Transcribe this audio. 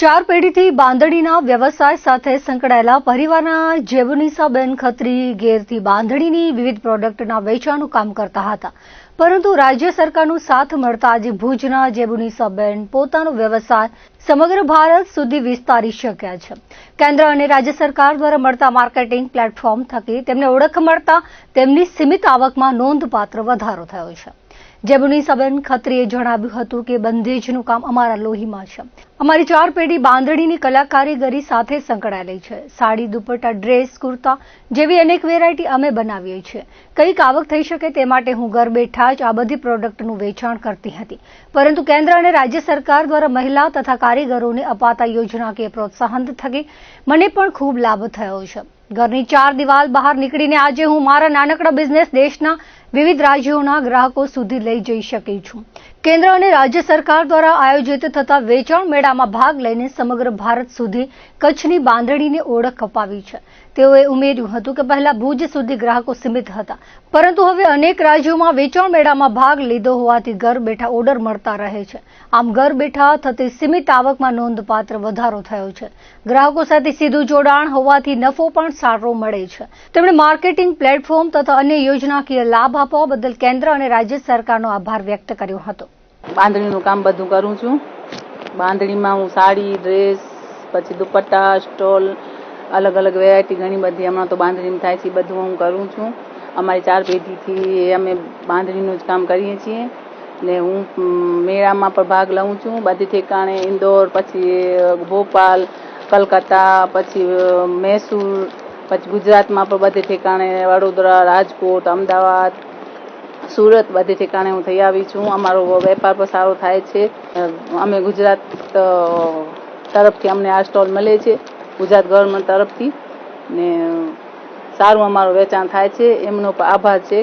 ચાર પેઢીથી બાંધણીના વ્યવસાય સાથે સંકળાયેલા પરિવારના જેબુનિસાબેન ખત્રી ઘેરથી બાંધણીની વિવિધ પ્રોડક્ટના વેચાણનું કામ કરતા હતા, પરંતુ રાજ્ય સરકારનો સાથ મળતા આજે ભુજના જેબુનિસાબેન પોતાનો વ્યવસાય સમગ્ર ભારત સુધી વિસ્તારી શક્યા છે. કેન્દ્ર અને રાજ્ય સરકાર દ્વારા મળતા માર્કેટિંગ પ્લેટફોર્મ થકી તેમને ઓળખ મળતા તેમની સીમિત આવકમાં નોંધપાત્ર વધારો થયો છે. જેબુનિસાબેન ખત્રીએ જણાવ્યું હતું કે બંધેજનું કામ અમારા લોહીમાં છે. અમારી ચાર પેઢી બાંધણીની કલા કારીગરી સાથે સંકળાયેલી છે. સાડી, દુપટ્ટા, ડ્રેસ, કુર્તા જેવી અનેક વેરાયટી અમે બનાવીએ છીએ. કંઈક આવક થઈ શકે તે માટે હું ઘર બેઠા જ આ બધી પ્રોડક્ટનું વેચાણ કરતી હતી, પરંતુ કેન્દ્ર અને રાજ્ય સરકાર દ્વારા મહિલા તથા કારીગરોને અપાતા યોજનાકીય પ્રોત્સાહન થકી મને પણ ખૂબ લાભ થયો છે. ઘરની ચાર દિવાલ બહાર નીકળીને આજે હું મારા નાનકડા બિઝનેસ દેશના વિવિધ રાજ્યોના ગ્રાહકો સુધી લઈ જઈ શકી છું. કેન્દ્ર અને રાજ્ય સરકાર દ્વારા આયોજિત થતા વેચાણ મેળામાં ભાગ લઈને સમગ્ર ભારત સુધી કચ્છની બાંધણીને ઓળખ અપાવી છે. તેઓએ ઉમેર્યું હતું કે પહેલા ભુજ સુધી ગ્રાહકો સીમિત હતા, પરંતુ હવે અનેક રાજ્યોમાં વેચાણ મેળામાં ભાગ લીધો હોવાથી ઘર બેઠા ઓર્ડર મળતા રહે છે. આમ ઘર બેઠા થતી સીમિત આવકમાં નોંધપાત્ર વધારો થયો છે. ગ્રાહકો સાથે સીધું જોડાણ હોવાથી નફો પણ સારો મળે છે. તેમણે માર્કેટિંગ પ્લેટફોર્મ તથા અન્ય યોજનાકીય લાભ આપવા બદલ કેન્દ્ર અને રાજ્ય સરકારનો આભાર વ્યક્ત કર્યો હતો. બાંધણીનું કામ બધું કરું છું. બાંધણીમાં હું સાડી, ડ્રેસ, પછી દુપટ્ટા, સ્ટોલ, અલગ અલગ વેરાયટી ઘણી બધી હમણાં તો બાંધણીમાં થાય છે, બધું હું કરું છું. અમારી ચાર પેઢીથી અમે બાંધણીનું જ કામ કરીએ છીએ ને હું મેળામાં પણ ભાગ લઉં છું. બધી ઠેકાણે ઇન્દોર, પછી ભોપાલ, કલકત્તા, પછી મૈસૂર, પછી ગુજરાતમાં પણ બધે ઠેકાણે વડોદરા, રાજકોટ, અમદાવાદ, સુરત બધી ઠેકાણે હું થઈ આવી છું. અમારો વેપાર પણ સારો થાય છે. અમે ગુજરાત તરફથી અમને આ સ્ટોલ મળે છે, ગુજરાત ગવર્મેન્ટ તરફથી, ને સારું અમારું વેચાણ થાય છે. એમનો આભાર છે.